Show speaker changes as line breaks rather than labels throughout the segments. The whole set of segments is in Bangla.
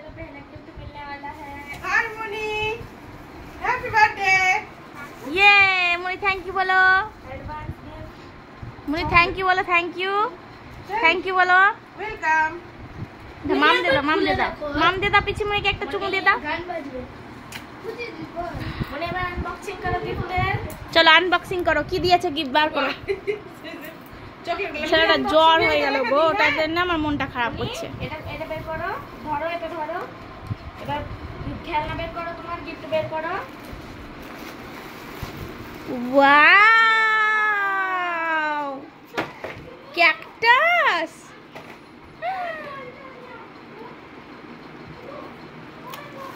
चलो पहला गिफ्ट मिलने वाला है।
हाय मुनी, हैप्पी बर्थडे।
ये मुनी थैंक यू बोलो। Advance gift Muni thank you बोलो। थैंक यू बोलो।
वेलकम।
माम दे दो पीछे मुनी के एक चुमू दे दो। मुनी এবার আনবক্সিং করো গিফটের। চলো আনবক্সিং করো, কি দিয়েছে গিফট বার করো। ছেলেটা জ্বর হয়ে গেল গো, ওটার জন্য আমার মনটা খারাপ হচ্ছে। এটা বের করো, ধরো, এটা ধরো। এবার খেলনা বের করো, তোমার গিফট বের করো। Wow, cactus.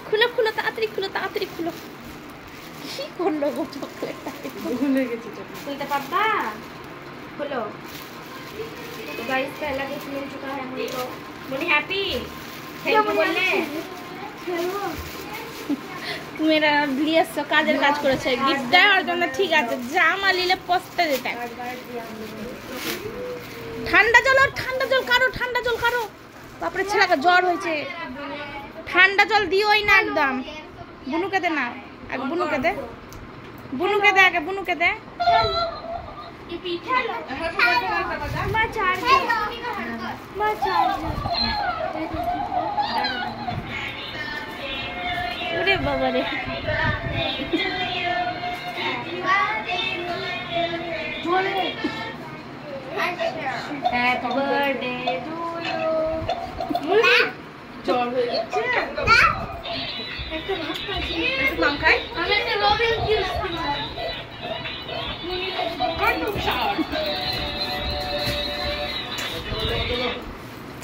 খুলো তাড়াতাড়ি খুলো। কি করলো গো চকলেটটা?
ভুলে গেছি চকলেট।
খুলতে পারবা? खोलो। तो गाइस पहला गिफ्ट मिल चुका है मुझे को। मुझे हैप्पी थैंक यू बोलने। मेरा लिए सो কাজের কাজ করেছে, গিফট দেওয়ার জন্য ঠিক আছে, জামা নিলে পস্তে যেতে। ঠান্ডা জল কারো। বাপরে ছেলেটা জ্বর হয়েছে। ঠান্ডা জল দিওই না একদম। বুনুকে দে না, আগে বুনুকে দে। আগে বুনুকে দে। ওরে বাবা রে, হ্যাপি বার্থডে টু ইউ।
জ্বর হয়ে যাচ্ছে।
একটা ভাত খাচ্ছি,
একটু মাম খাই।
আমি একটা রবিন জুস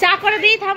চা করে দিই। থামো।